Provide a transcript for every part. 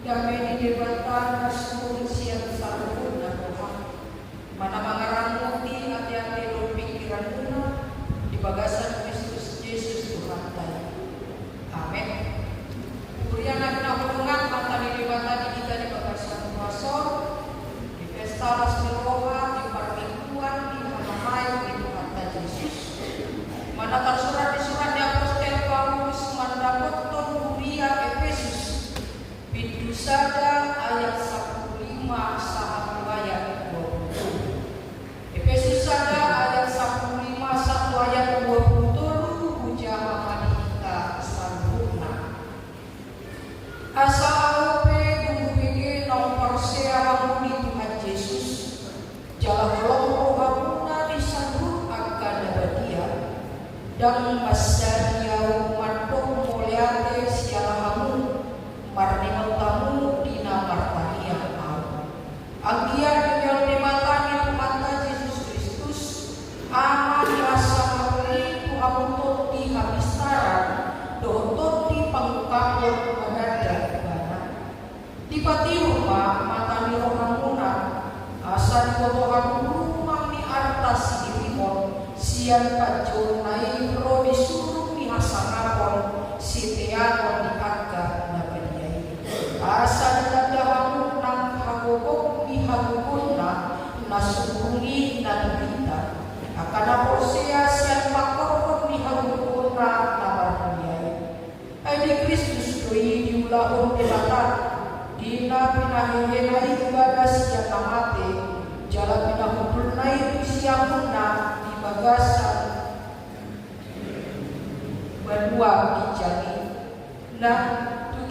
Kami dibatan nasun siang sarung dan doa. Mana mangarang di hati-hati dan pikiran guna di bagasan Kristus Yesus Tuhan kita. Amin. Kurian nak hubungan mata dibatan kita di bagasan kuasa di pesta Rasmiroha di permingguan di Hamai di Tuhan Yesus. Mana tersurat di surat di Apostel Paulus mendapat Kuria Efesus pintu saja ayat 15 saham ayat 20. Efesus saja ayat 15 1 ayat 20 ujar kita sempurna. Asa ape bumi nomor seamu di Tuhan Yesus jalan roh hamuna disambut akan badia dan masadia umatku muliate sialahamu marni tamu dina martania au agia dengan dimatani mata Yesus Kristus aman rasa mengeri Tuhan di habisaran dotot di pangkapur menada bana di pati rumah matani rohamuna asa di rumah di atas dirimon sian pacul naik ro disuruh di hasanapon si teakon di agak asa dadahmu nang hagogok di hagogona nasubungi dan kita akan aposea sian makor di hagogona nabarniai ai Kristus doi diulahun debatan dina pinahengenai ibadah sian namate jalan pinahuburnai siamuna di bagasan berdua dijani nah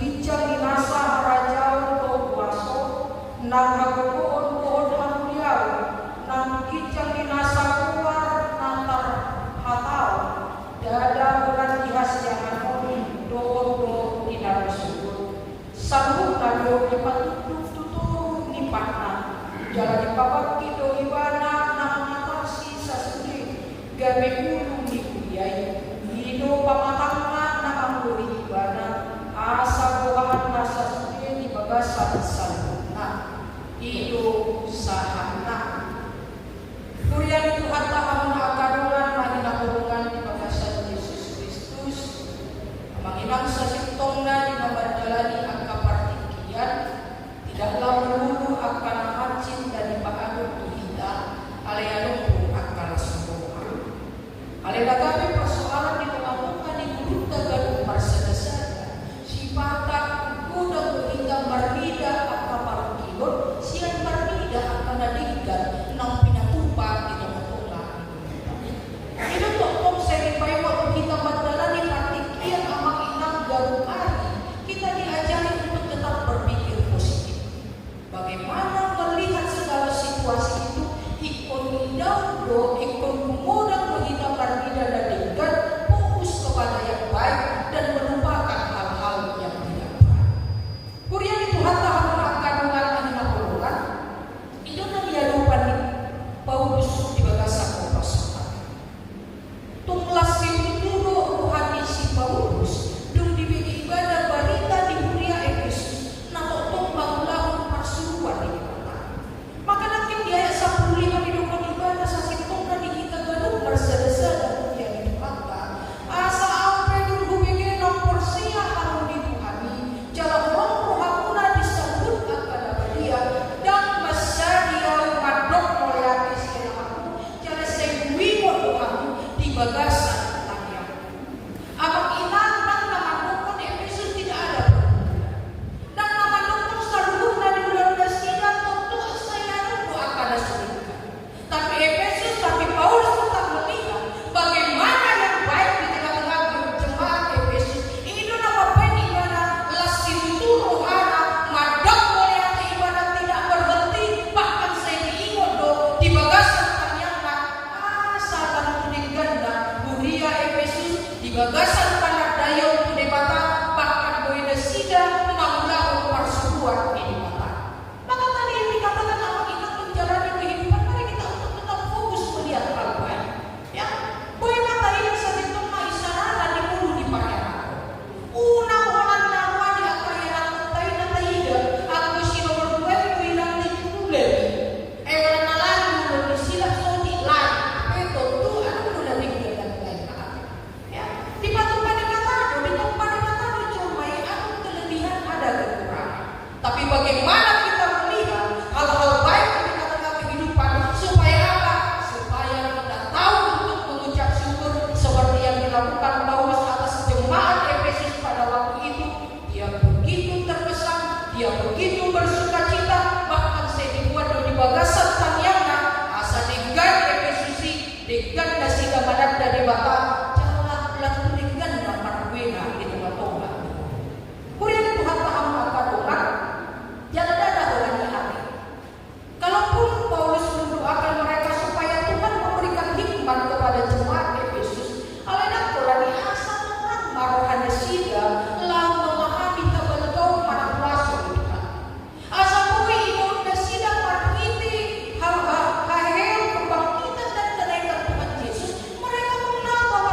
gijang dinasa raja untuk kuaso nang hagoon pohon hamuliau nang gijang dinasa keluar nantar hatau dada bulan dihas jangan oni do tidak disebut sambung nado dipatutup tutup nipatna jalan dipapaki do ibana nang ngatasi sasudi gabe ulu dikuyai hidup pamatangna nang amburi ibana asa buahan nasa suci di bagasan saluna itu sahana kurian Tuhan tahamun akarunan mahina hubungan di bagasan Yesus Kristus manginang sasintongna di membadalani angka partikian tidaklah melulu akan hajin dan dipaadu tuhita aleanungku akan semua alelagabe persoalan di pengamukan di guru tagad marsada pata kuda berita berbeda akan dari bata jalan lantuligan na parwena itu batonga. Kurian Tuhan paham apa doa? Jangan ada orang di hati. Kalaupun Paulus mendoakan mereka supaya Tuhan memberikan hikmat kepada jemaat Efesus, alena pola di asal orang marohani sida lah memahami kebenaran para kuasa kita. Asal kui ikut sida marhiti hal-hal kebangkitan dan kenaikan Tuhan Yesus, mereka mengenal bahwa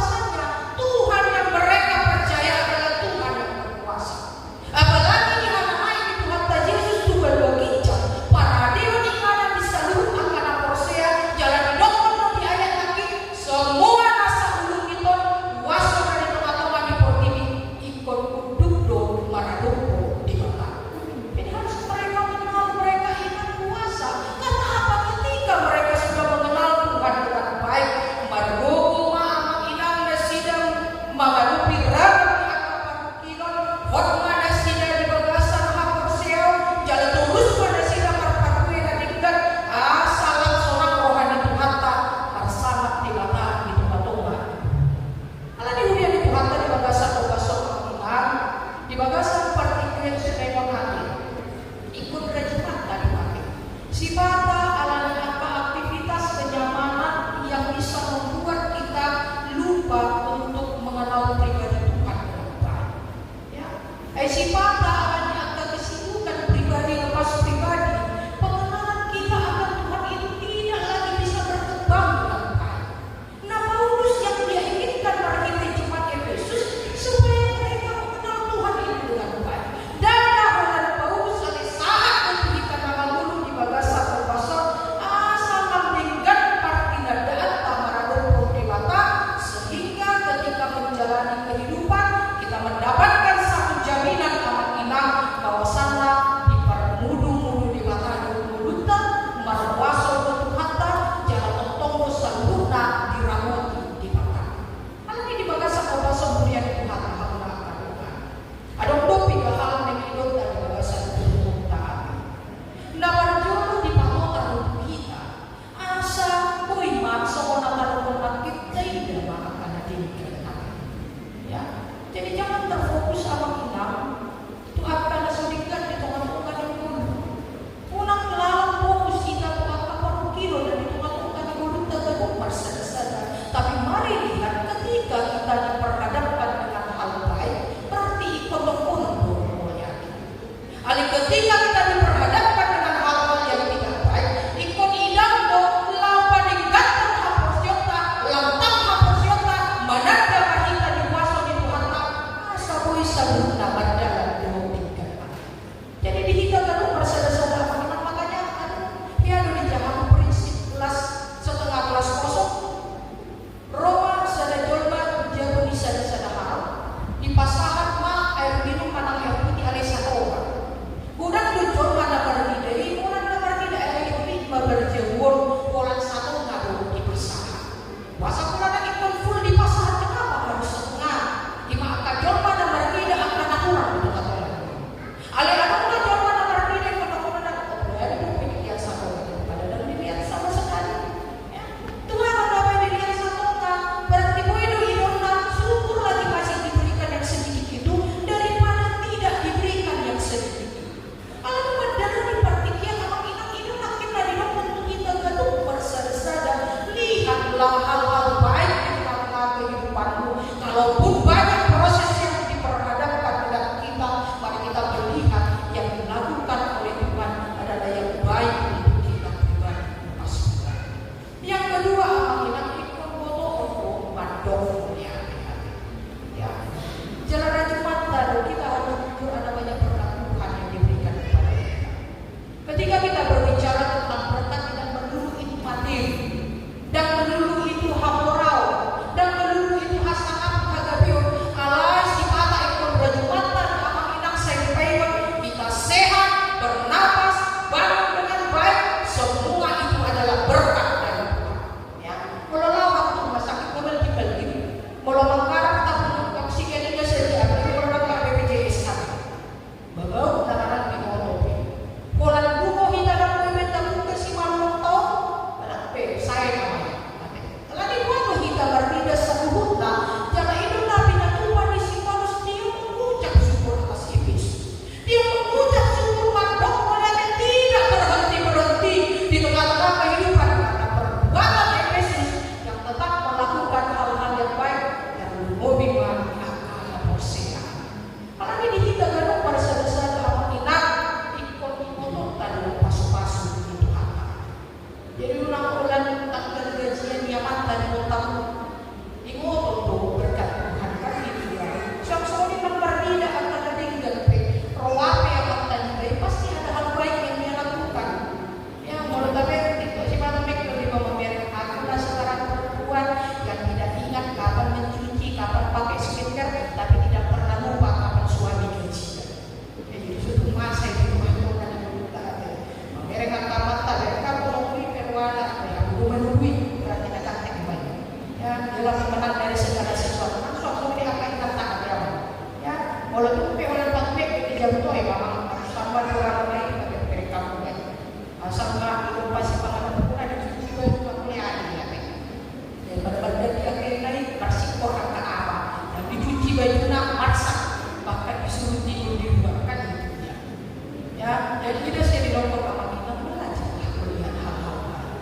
Ya, jadi kita saya di Lombok sama kita belajar melihat hal-hal baru.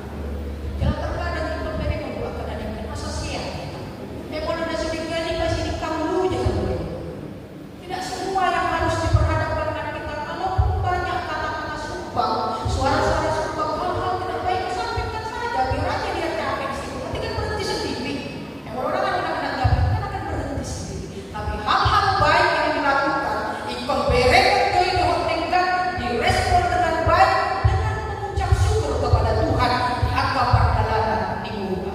Jangan terkadang kita pengen membuat keadaan masa siang. Kalau udah sedikit ini pasti dikamu jangan boleh. Tidak semua yang harus diperhadapkan dengan kita. Kalaupun banyak kata-kata sumpah, suara-suara sumpah, hal-hal tidak baik sampaikan saja. Biar aja dia capek sih. Nanti kan berhenti sendiri. Kalau orang kan tidak menanggapi kan akan berhenti sendiri. Tapi hal-hal baik yang dilakukan, ikon berek direspon dengan baik dengan mengucap syukur kepada Tuhan di angka perjalanan di bumi.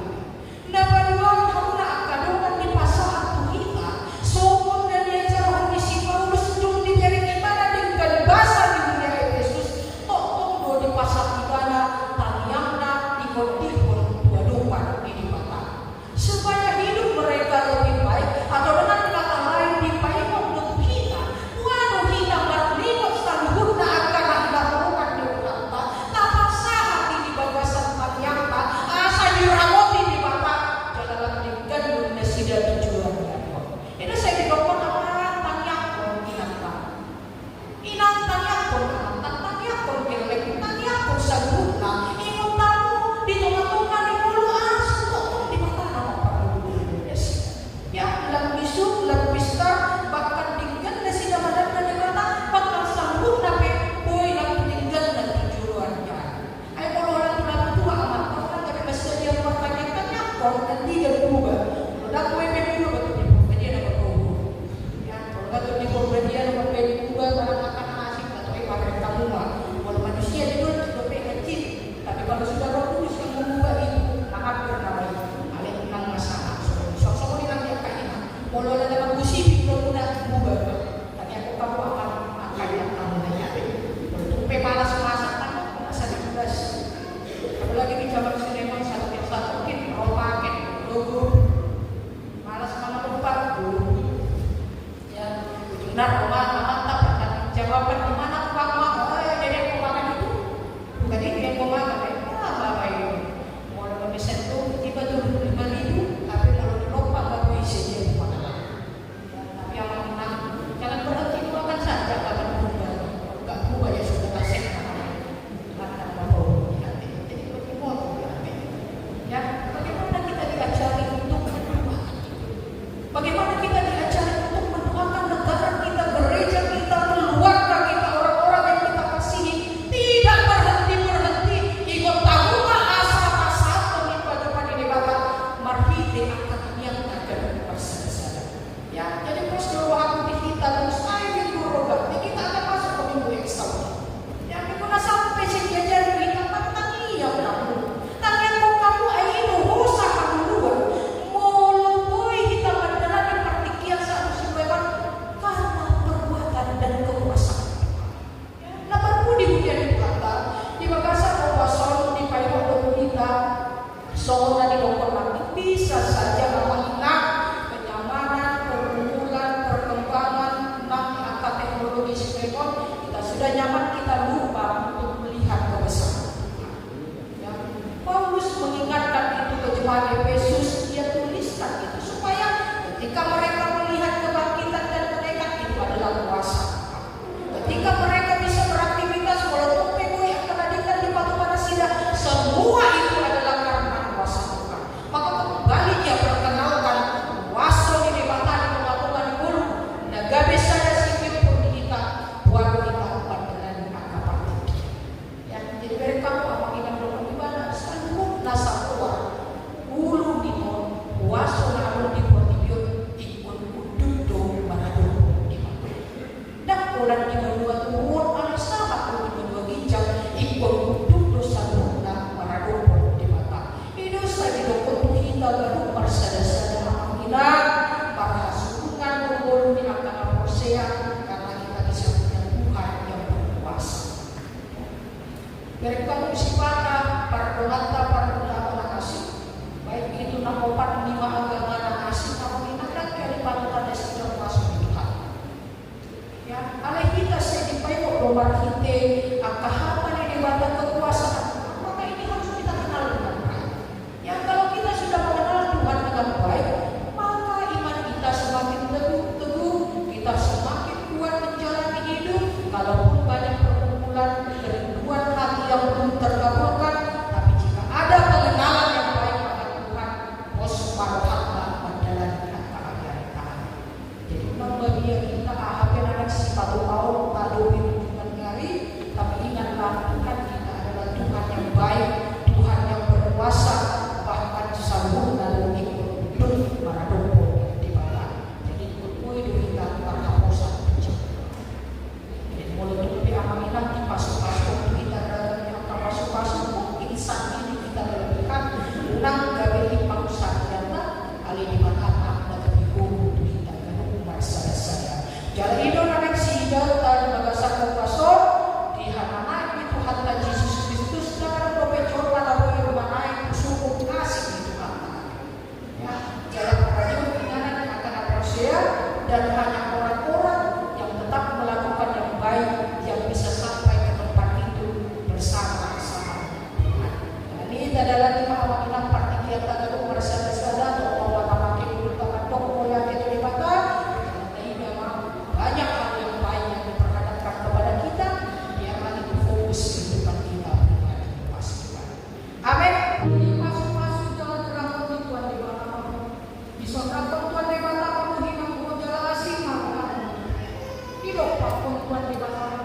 Napaduang hauna akadongan di pasahan kita, somon dan diajar misi Paulus dung di jari kita dengan bahasa di dunia Efesus, tokong di pasal ibana taliangna di kodikon dua doman di mata. Supaya hidup mereka lebih baik atau dengan kata lain di paimon untuk kita, wano kita berlimot sanggup kita semakin kuat menjalani hidup, kalaupun banyak pergumulan Tuhan di bawah